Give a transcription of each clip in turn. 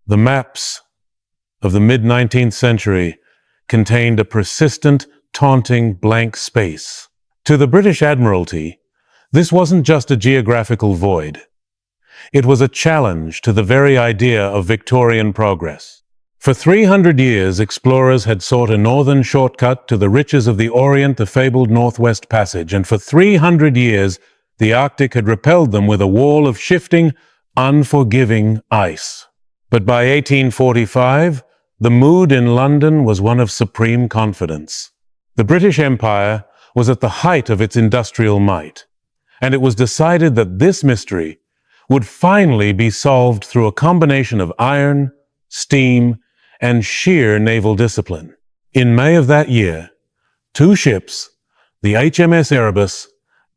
The maps of the mid-19th century contained a persistent, taunting blank space. To the British Admiralty, this wasn't just a geographical void. It was a challenge to the very idea of Victorian progress. For 300 years, explorers had sought a northern shortcut to the riches of the Orient, the fabled Northwest Passage, and for 300 years, the Arctic had repelled them with a wall of shifting, unforgiving ice. But by 1845, the mood in London was one of supreme confidence. The British Empire was at the height of its industrial might, and it was decided that this mystery would finally be solved through a combination of iron, steam, and sheer naval discipline. In May of that year, two ships, the HMS Erebus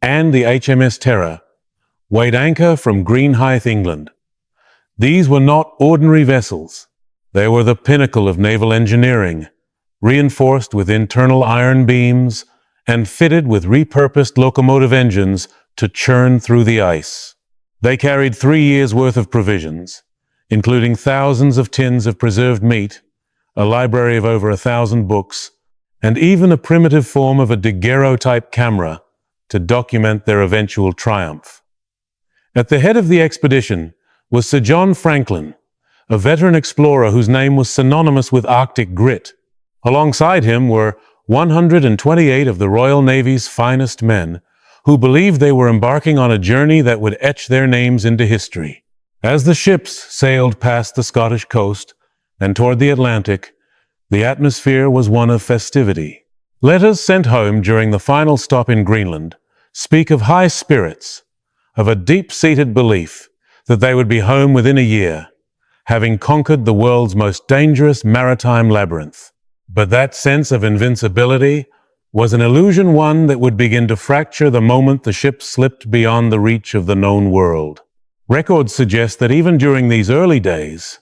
and the HMS Terror, weighed anchor from Greenhithe, England. These were not ordinary vessels. They were the pinnacle of naval engineering, reinforced with internal iron beams and fitted with repurposed locomotive engines to churn through the ice. They carried 3 years' worth of provisions, including thousands of tins of preserved meat, a library of over 1,000 books, and even a primitive form of a daguerreotype camera to document their eventual triumph. At the head of the expedition was Sir John Franklin, a veteran explorer whose name was synonymous with Arctic grit. Alongside him were 128 of the Royal Navy's finest men, who believed they were embarking on a journey that would etch their names into history. As the ships sailed past the Scottish coast and toward the Atlantic, the atmosphere was one of festivity. Letters sent home during the final stop in Greenland speak of high spirits, of a deep-seated belief that they would be home within a year, having conquered the world's most dangerous maritime labyrinth. But that sense of invincibility was an illusion, one that would begin to fracture the moment the ship slipped beyond the reach of the known world. Records suggest that even during these early days,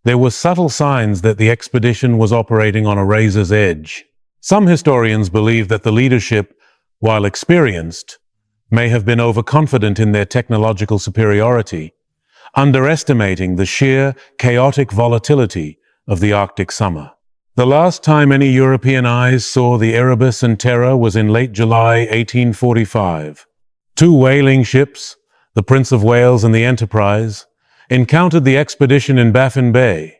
there were subtle signs that the expedition was operating on a razor's edge. Some historians believe that the leadership, while experienced, may have been overconfident in their technological superiority, underestimating the sheer, chaotic volatility of the Arctic summer. The last time any European eyes saw the Erebus and Terror was in late July 1845. Two whaling ships, the Prince of Wales and the Enterprise, encountered the expedition in Baffin Bay,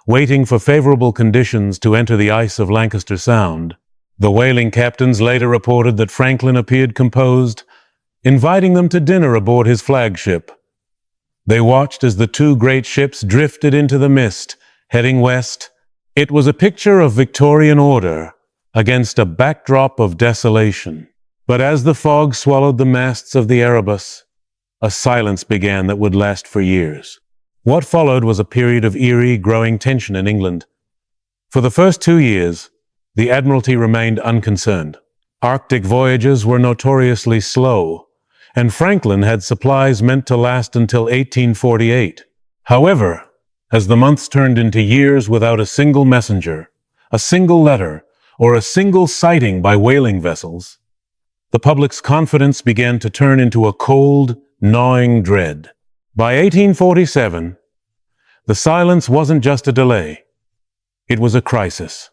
waiting for favorable conditions to enter the ice of Lancaster Sound. The whaling captains later reported that Franklin appeared composed, inviting them to dinner aboard his flagship. They watched as the two great ships drifted into the mist, heading west. It was a picture of Victorian order against a backdrop of desolation. But as the fog swallowed the masts of the Erebus, a silence began that would last for years. What followed was a period of eerie, growing tension in England. For the first 2 years, the Admiralty remained unconcerned. Arctic voyages were notoriously slow, and Franklin had supplies meant to last until 1848. However, as the months turned into years without a single messenger, a single letter, or a single sighting by whaling vessels, the public's confidence began to turn into a cold, gnawing dread. By 1847, the silence wasn't just a delay. It was a crisis.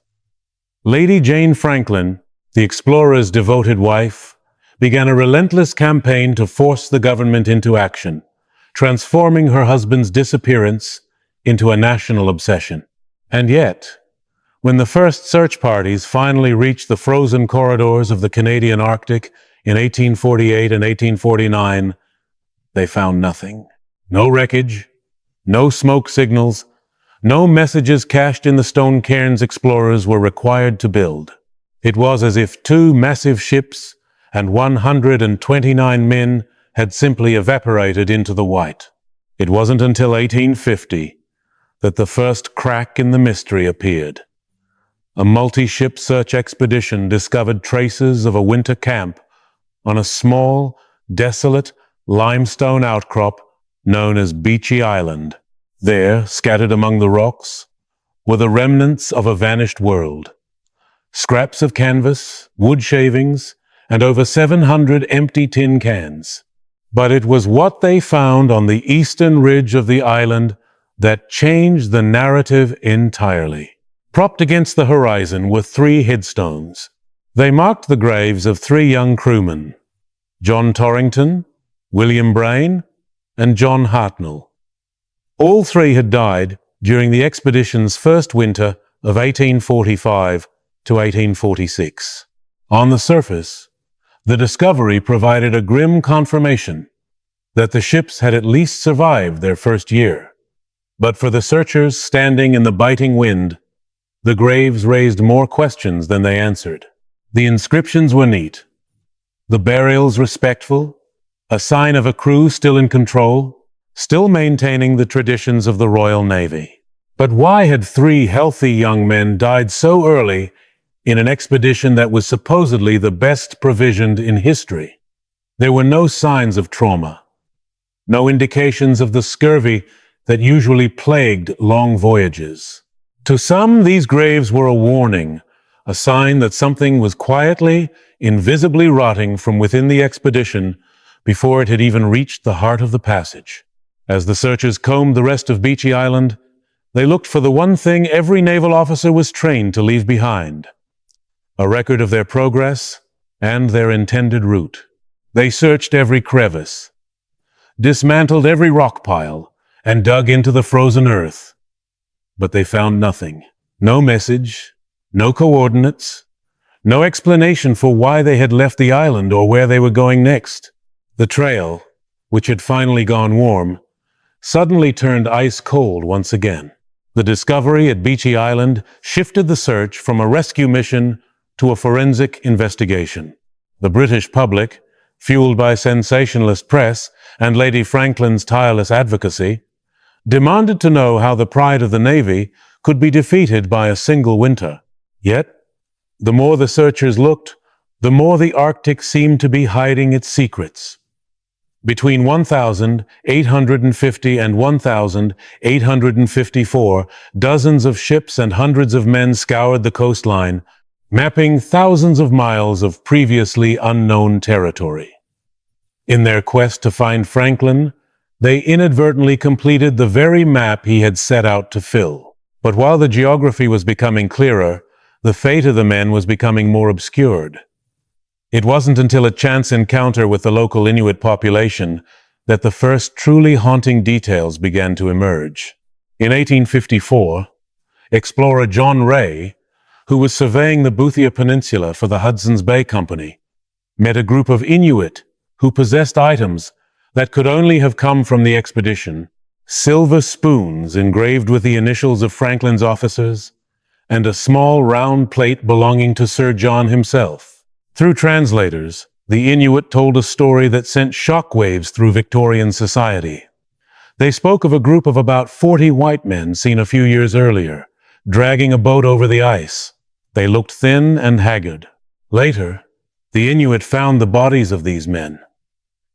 Lady Jane Franklin, the explorer's devoted wife, began a relentless campaign to force the government into action, transforming her husband's disappearance into a national obsession. And yet, when the first search parties finally reached the frozen corridors of the Canadian Arctic in 1848 and 1849, they found nothing. No wreckage, no smoke signals, no messages cached in the stone cairns explorers were required to build. It was as if two massive ships and 129 men had simply evaporated into the white. It wasn't until 1850 that the first crack in the mystery appeared. A multi-ship search expedition discovered traces of a winter camp on a small, desolate limestone outcrop known as Beachy Island. There, scattered among the rocks, were the remnants of a vanished world. Scraps of canvas, wood shavings, and over 700 empty tin cans. But it was what they found on the eastern ridge of the island that changed the narrative entirely. Propped against the horizon were 3 headstones. They marked the graves of 3 young crewmen: John Torrington, William Brain, and John Hartnell. All 3 had died during the expedition's first winter of 1845 to 1846. On the surface, the discovery provided a grim confirmation that the ships had at least survived their first year. But for the searchers standing in the biting wind, the graves raised more questions than they answered. The inscriptions were neat, the burials respectful, a sign of a crew still in control, still maintaining the traditions of the Royal Navy. But why had 3 healthy young men died so early in an expedition that was supposedly the best provisioned in history? There were no signs of trauma, no indications of the scurvy that usually plagued long voyages. To some, these graves were a warning, a sign that something was quietly, invisibly rotting from within the expedition before it had even reached the heart of the passage. As the searchers combed the rest of Beechy Island, they looked for the one thing every naval officer was trained to leave behind: a record of their progress and their intended route. They searched every crevice, dismantled every rock pile, and dug into the frozen earth. But they found nothing. No message, no coordinates, no explanation for why they had left the island or where they were going next. The trail, which had finally gone warm, suddenly turned ice cold once again. The discovery at Beechy Island shifted the search from a rescue mission to a forensic investigation. The British public, fueled by sensationalist press and Lady Franklin's tireless advocacy, demanded to know how the pride of the Navy could be defeated by a single winter. Yet, the more the searchers looked, the more the Arctic seemed to be hiding its secrets. Between 1,850 and 1,854, dozens of ships and hundreds of men scoured the coastline, mapping thousands of miles of previously unknown territory. In their quest to find Franklin, they inadvertently completed the very map he had set out to fill. But while the geography was becoming clearer, the fate of the men was becoming more obscured. It wasn't until a chance encounter with the local Inuit population that the first truly haunting details began to emerge. In 1854, explorer John Ray, who was surveying the Boothia Peninsula for the Hudson's Bay Company, met a group of Inuit who possessed items that could only have come from the expedition: silver spoons engraved with the initials of Franklin's officers, and a small round plate belonging to Sir John himself. Through translators, the Inuit told a story that sent shockwaves through Victorian society. They spoke of a group of about 40 white men seen a few years earlier, dragging a boat over the ice. They looked thin and haggard. Later, the Inuit found the bodies of these men.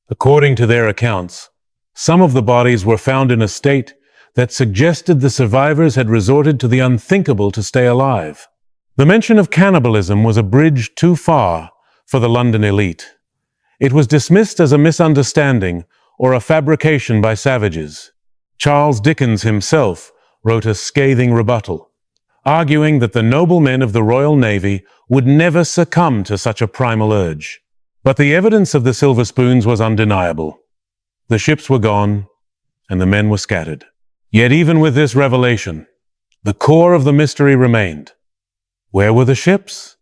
According to their accounts, some of the bodies were found in a state that suggested the survivors had resorted to the unthinkable to stay alive. The mention of cannibalism was a bridge too far for the London elite. It was dismissed as a misunderstanding or a fabrication by savages. Charles Dickens himself wrote a scathing rebuttal, arguing that the noble men of the Royal Navy would never succumb to such a primal urge. But the evidence of the silver spoons was undeniable. The ships were gone, and the men were scattered. Yet even with this revelation, the core of the mystery remained. Where were the ships?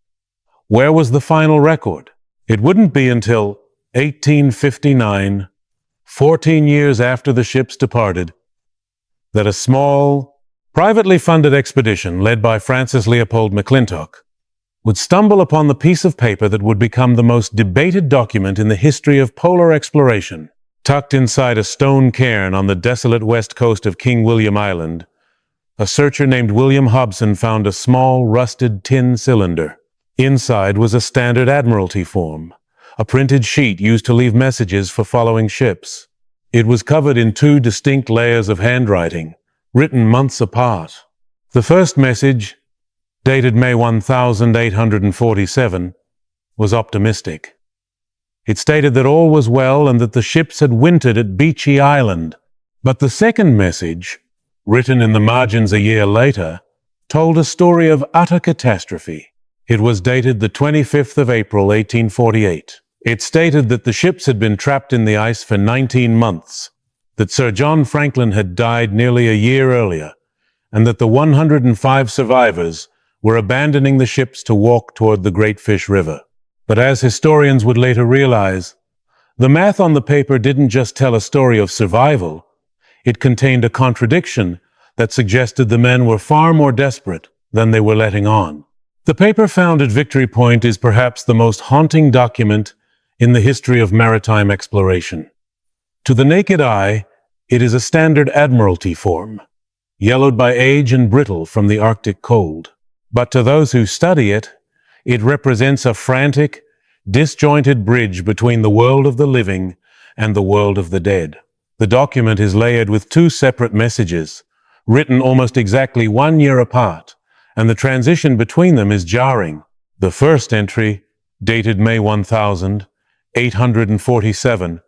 Where was the final record? It wouldn't be until 1859, 14 years after the ships departed, that a small, privately funded expedition led by Francis Leopold McClintock would stumble upon the piece of paper that would become the most debated document in the history of polar exploration. Tucked inside a stone cairn on the desolate west coast of King William Island, a searcher named William Hobson found a small, rusted tin cylinder. Inside was a standard Admiralty form, a printed sheet used to leave messages for following ships. It was covered in 2 distinct layers of handwriting, written months apart. The first message, dated May 1847, was optimistic. It stated that all was well and that the ships had wintered at Beechy Island. But the second message, written in the margins a year later, told a story of utter catastrophe. It was dated the 25th of April, 1848. It stated that the ships had been trapped in the ice for 19 months, that Sir John Franklin had died nearly a year earlier, and that the 105 survivors were abandoning the ships to walk toward the Great Fish River. But as historians would later realize, the math on the paper didn't just tell a story of survival, it contained a contradiction that suggested the men were far more desperate than they were letting on. The paper found at Victory Point is perhaps the most haunting document in the history of maritime exploration. To the naked eye, it is a standard Admiralty form, yellowed by age and brittle from the Arctic cold. But to those who study it, it represents a frantic, disjointed bridge between the world of the living and the world of the dead. The document is layered with two separate messages, written almost exactly 1 year apart, and the transition between them is jarring. The first entry, dated May 1847,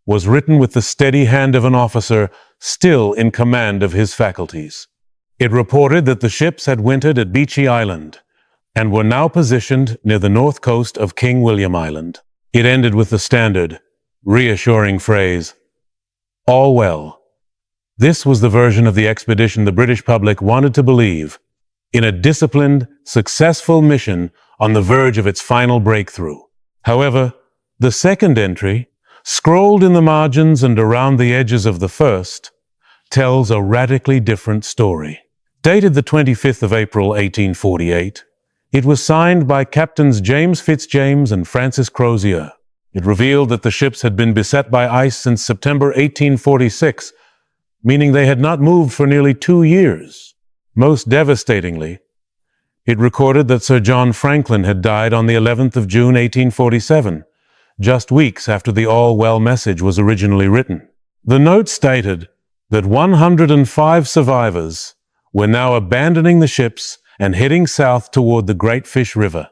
was written with the steady hand of an officer still in command of his faculties. It reported that the ships had wintered at Beechey Island and were now positioned near the north coast of King William Island. It ended with the standard, reassuring phrase, "All well." This was the version of the expedition the British public wanted to believe in a disciplined, successful mission on the verge of its final breakthrough. However, the second entry, scrolled in the margins and around the edges of the first, tells a radically different story. Dated the 25th of April, 1848, it was signed by Captains James Fitzjames and Francis Crozier. It revealed that the ships had been beset by ice since September 1846, meaning they had not moved for nearly 2 years. Most devastatingly, it recorded that Sir John Franklin had died on the 11th of June, 1847, just weeks after the all-well message was originally written. The note stated that 105 survivors were now abandoning the ships and heading south toward the Great Fish River.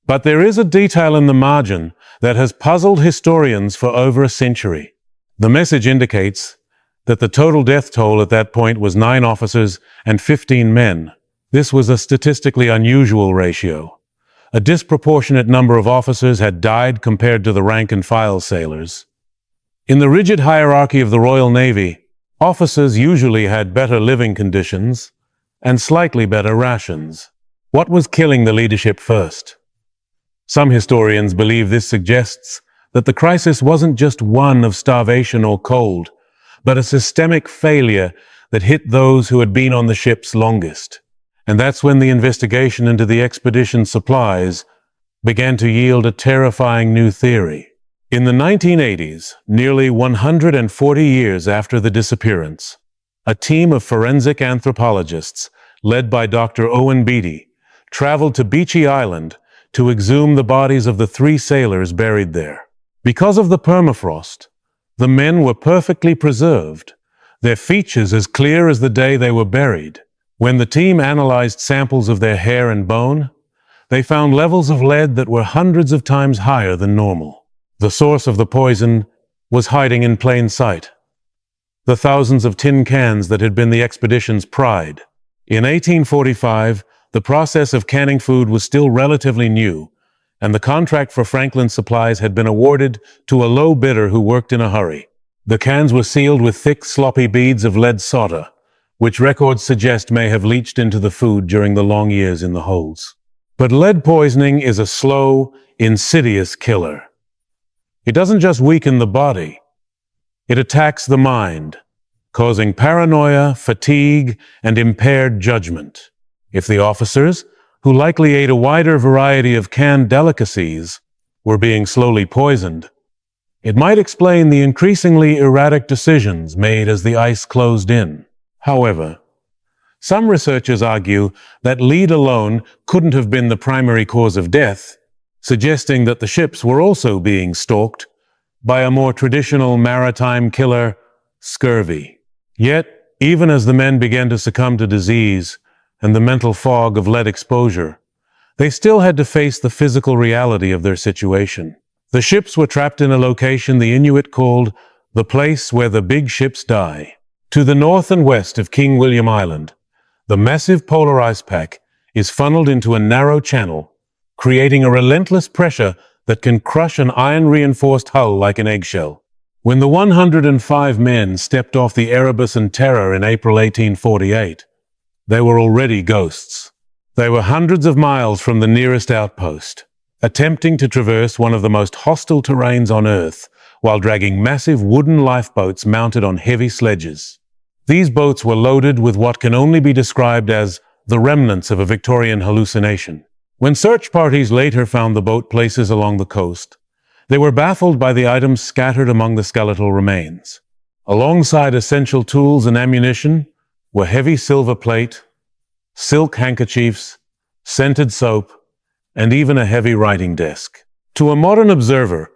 But there is a detail in the margin that has puzzled historians for over a century. The message indicates that the total death toll at that point was 9 officers and 15 men. This was a statistically unusual ratio. A disproportionate number of officers had died compared to the rank-and-file sailors. In the rigid hierarchy of the Royal Navy, officers usually had better living conditions and slightly better rations. What was killing the leadership first? Some historians believe this suggests that the crisis wasn't just one of starvation or cold, but a systemic failure that hit those who had been on the ships longest. And that's when the investigation into the expedition's supplies began to yield a terrifying new theory. In the 1980s, nearly 140 years after the disappearance, a team of forensic anthropologists, led by Dr. Owen Beatty, traveled to Beechey Island to exhume the bodies of the 3 sailors buried there. Because of the permafrost, the men were perfectly preserved, their features as clear as the day they were buried. When the team analyzed samples of their hair and bone, they found levels of lead that were hundreds of times higher than normal. The source of the poison was hiding in plain sight. The thousands of tin cans that had been the expedition's pride. In 1845, the process of canning food was still relatively new, and the contract for Franklin's supplies had been awarded to a low bidder who worked in a hurry. The cans were sealed with thick, sloppy beads of lead solder, which records suggest may have leached into the food during the long years in the holds. But lead poisoning is a slow, insidious killer. It doesn't just weaken the body, it attacks the mind, causing paranoia, fatigue, and impaired judgment. If the officers, who likely ate a wider variety of canned delicacies, were being slowly poisoned, it might explain the increasingly erratic decisions made as the ice closed in. However, some researchers argue that lead alone couldn't have been the primary cause of death, suggesting that the ships were also being stalked by a more traditional maritime killer, scurvy. Yet, even as the men began to succumb to disease and the mental fog of lead exposure, they still had to face the physical reality of their situation. The ships were trapped in a location the Inuit called the place where the big ships die. To the north and west of King William Island, the massive polar ice pack is funneled into a narrow channel, creating a relentless pressure that can crush an iron-reinforced hull like an eggshell. When the 105 men stepped off the Erebus and Terror in April 1848, they were already ghosts. They were hundreds of miles from the nearest outpost, attempting to traverse one of the most hostile terrains on Earth while dragging massive wooden lifeboats mounted on heavy sledges. These boats were loaded with what can only be described as the remnants of a Victorian hallucination. When search parties later found the boat places along the coast, they were baffled by the items scattered among the skeletal remains. Alongside essential tools and ammunition were heavy silver plate, silk handkerchiefs, scented soap, and even a heavy writing desk. To a modern observer,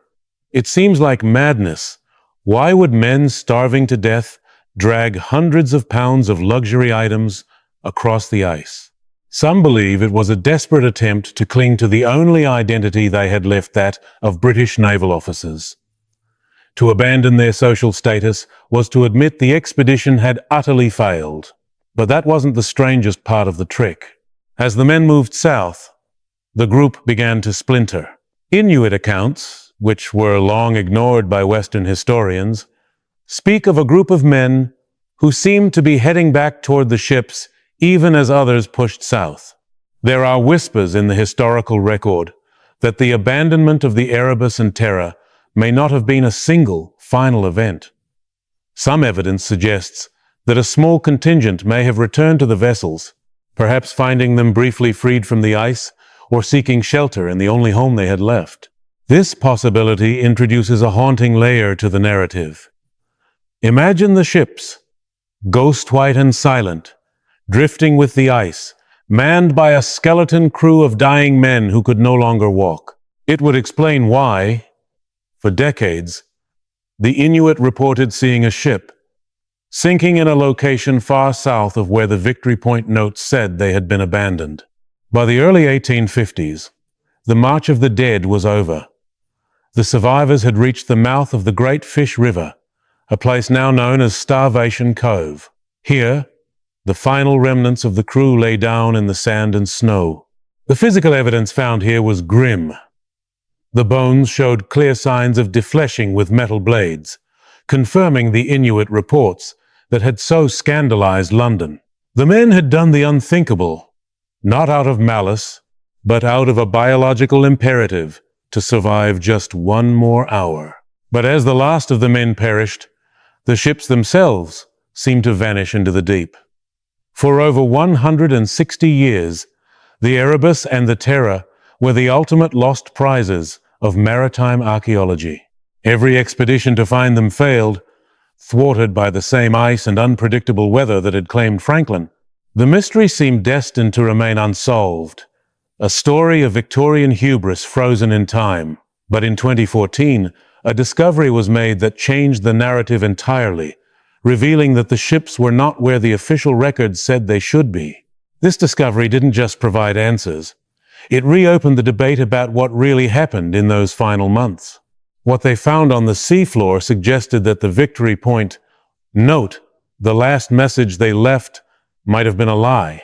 it seems like madness. Why would men starving to death drag hundreds of pounds of luxury items across the ice? Some believe it was a desperate attempt to cling to the only identity they had left, that of British naval officers. To abandon their social status was to admit the expedition had utterly failed. But that wasn't the strangest part of the trick. As the men moved south, the group began to splinter. Inuit accounts, which were long ignored by Western historians, speak of a group of men who seemed to be heading back toward the ships even as others pushed south. There are whispers in the historical record that the abandonment of the Erebus and Terror may not have been a single, final event. Some evidence suggests that a small contingent may have returned to the vessels, perhaps finding them briefly freed from the ice or seeking shelter in the only home they had left. This possibility introduces a haunting layer to the narrative. Imagine the ships, ghost-white and silent, drifting with the ice, manned by a skeleton crew of dying men who could no longer walk. It would explain why, for decades, the Inuit reported seeing a ship sinking in a location far south of where the Victory Point notes said they had been abandoned. By the early 1850s, the March of the Dead was over. The survivors had reached the mouth of the Great Fish River, a place now known as Starvation Cove. Here, the final remnants of the crew lay down in the sand and snow. The physical evidence found here was grim. The bones showed clear signs of defleshing with metal blades, confirming the Inuit reports that had so scandalized London. The men had done the unthinkable, not out of malice, but out of a biological imperative to survive just one more hour. But as the last of the men perished, the ships themselves seemed to vanish into the deep. For over 160 years, the Erebus and the Terror were the ultimate lost prizes of maritime archaeology. Every expedition to find them failed, thwarted by the same ice and unpredictable weather that had claimed Franklin. The mystery seemed destined to remain unsolved, a story of Victorian hubris frozen in time. But in 2014, a discovery was made that changed the narrative entirely, revealing that the ships were not where the official records said they should be. This discovery didn't just provide answers. It reopened the debate about what really happened in those final months. What they found on the seafloor suggested that the Victory Point note, the last message they left, might have been a lie,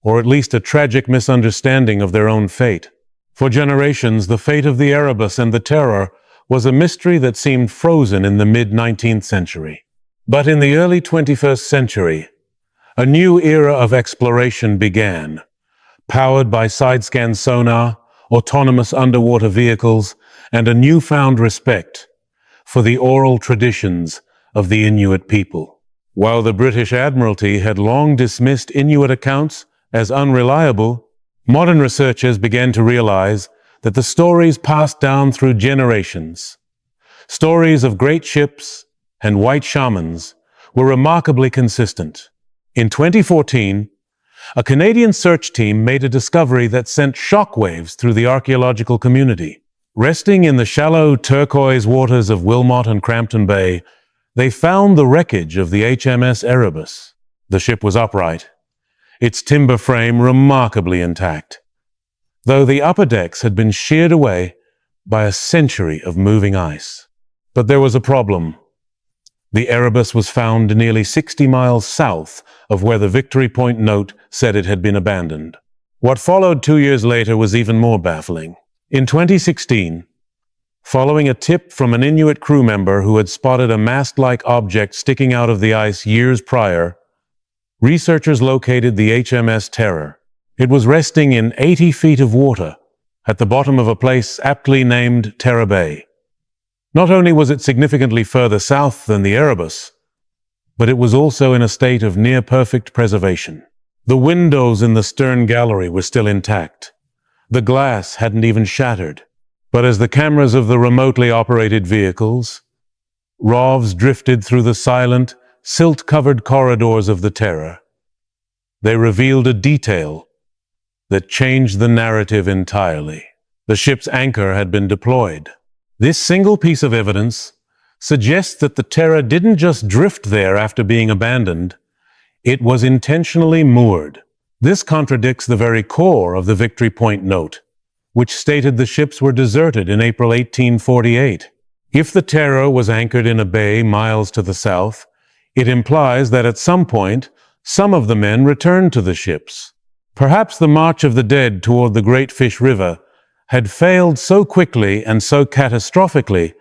or at least a tragic misunderstanding of their own fate. For generations, the fate of the Erebus and the Terror was a mystery that seemed frozen in the mid-19th century. But in the early 21st century, a new era of exploration began, powered by side-scan sonar, autonomous underwater vehicles, and a newfound respect for the oral traditions of the Inuit people. While the British Admiralty had long dismissed Inuit accounts as unreliable, modern researchers began to realize that the stories passed down through generations, stories of great ships and white shamans, were remarkably consistent. In 2014, a Canadian search team made a discovery that sent shockwaves through the archaeological community. Resting in the shallow turquoise waters of Wilmot and Crampton Bay, they found the wreckage of the HMS Erebus. The ship was upright, its timber frame remarkably intact, though the upper decks had been sheared away by a century of moving ice. But there was a problem. The Erebus was found nearly 60 miles south of where the Victory Point note said it had been abandoned. What followed 2 years later was even more baffling. In 2016, following a tip from an Inuit crew member who had spotted a mast-like object sticking out of the ice years prior, researchers located the HMS Terror. It was resting in 80 feet of water at the bottom of a place aptly named Terror Bay. Not only was it significantly further south than the Erebus, but it was also in a state of near-perfect preservation. The windows in the stern gallery were still intact. The glass hadn't even shattered. But as the cameras of the remotely operated vehicles, ROVs drifted through the silent, silt-covered corridors of the Terror, they revealed a detail that changed the narrative entirely. The ship's anchor had been deployed. This single piece of evidence suggests that the Terror didn't just drift there after being abandoned, it was intentionally moored. This contradicts the very core of the Victory Point note, which stated the ships were deserted in April 1848. If the Terror was anchored in a bay miles to the south, it implies that at some point, some of the men returned to the ships. Perhaps the march of the dead toward the Great Fish River had failed so quickly and so catastrophically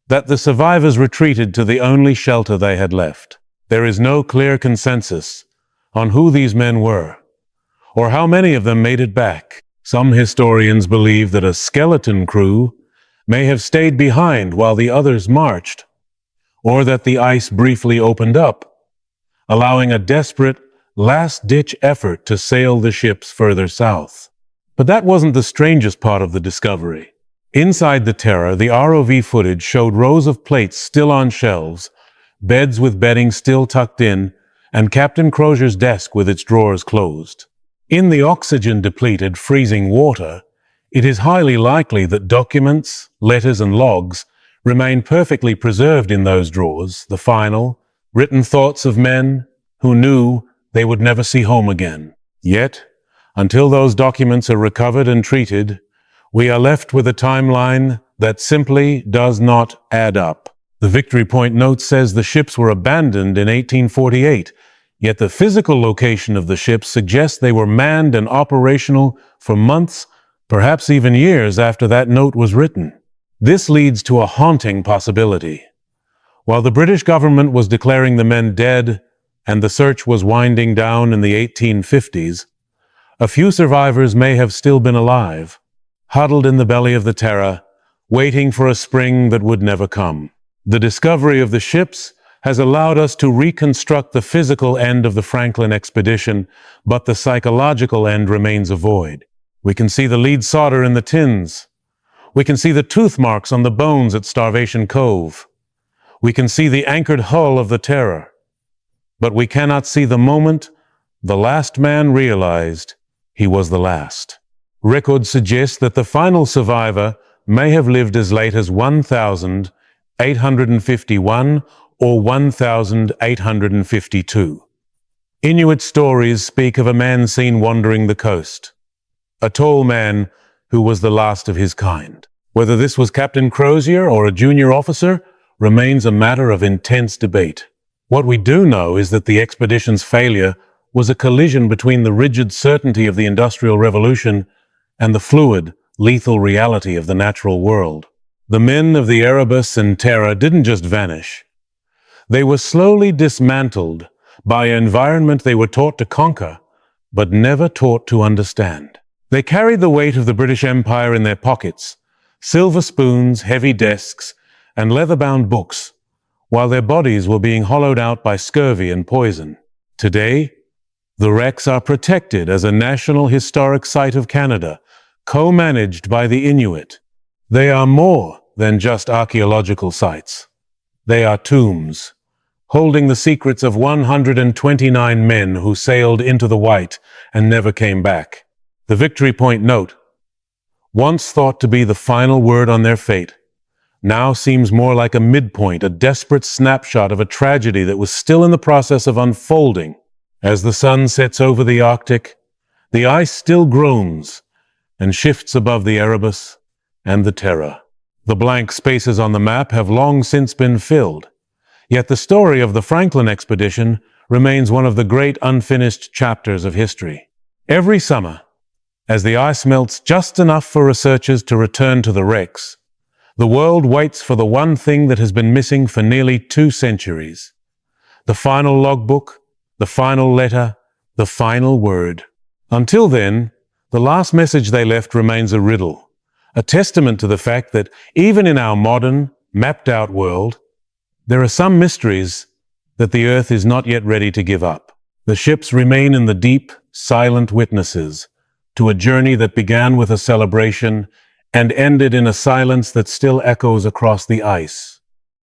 that the survivors retreated to the only shelter they had left. There is no clear consensus on who these men were, or how many of them made it back. Some historians believe that a skeleton crew may have stayed behind while the others marched, or that the ice briefly opened up, allowing a desperate, last-ditch effort to sail the ships further south. But that wasn't the strangest part of the discovery. Inside the Terror, the ROV footage showed rows of plates still on shelves, beds with bedding still tucked in, and Captain Crozier's desk with its drawers closed. In the oxygen-depleted, freezing water, it is highly likely that documents, letters, and logs remain perfectly preserved in those drawers, the final, written thoughts of men who knew they would never see home again. Yet, until those documents are recovered and treated, we are left with a timeline that simply does not add up. The Victory Point note says the ships were abandoned in 1848, yet the physical location of the ships suggests they were manned and operational for months, perhaps even years after that note was written. This leads to a haunting possibility. While the British government was declaring the men dead and the search was winding down in the 1850s, a few survivors may have still been alive, huddled in the belly of the Terror, waiting for a spring that would never come. The discovery of the ships has allowed us to reconstruct the physical end of the Franklin expedition, but the psychological end remains a void. We can see the lead solder in the tins. We can see the tooth marks on the bones at Starvation Cove. We can see the anchored hull of the Terror. But we cannot see the moment the last man realized he was the last. Records suggest that the final survivor may have lived as late as 1,851 or 1,852. Inuit stories speak of a man seen wandering the coast, a tall man who was the last of his kind. Whether this was Captain Crozier or a junior officer remains a matter of intense debate. What we do know is that the expedition's failure was a collision between the rigid certainty of the Industrial Revolution and the fluid, lethal reality of the natural world. The men of the Erebus and Terror didn't just vanish. They were slowly dismantled by an environment they were taught to conquer, but never taught to understand. They carried the weight of the British Empire in their pockets, silver spoons, heavy desks, and leather-bound books, while their bodies were being hollowed out by scurvy and poison. Today, the wrecks are protected as a National Historic Site of Canada, co-managed by the Inuit. They are more than just archaeological sites. They are tombs, holding the secrets of 129 men who sailed into the White and never came back. The Victory Point note, once thought to be the final word on their fate, now seems more like a midpoint, a desperate snapshot of a tragedy that was still in the process of unfolding. As the sun sets over the Arctic, the ice still groans and shifts above the Erebus and the Terror. The blank spaces on the map have long since been filled, Yet the story of the Franklin expedition remains one of the great unfinished chapters of history. Every summer, as the ice melts just enough for researchers to return to the wrecks, the world waits for the one thing that has been missing for nearly 2 centuries. The final logbook, the final letter, the final word. Until then, the last message they left remains a riddle, a testament to the fact that even in our modern, mapped-out world, there are some mysteries that the Earth is not yet ready to give up. The ships remain in the deep, silent witnesses to a journey that began with a celebration and ended in a silence that still echoes across the ice.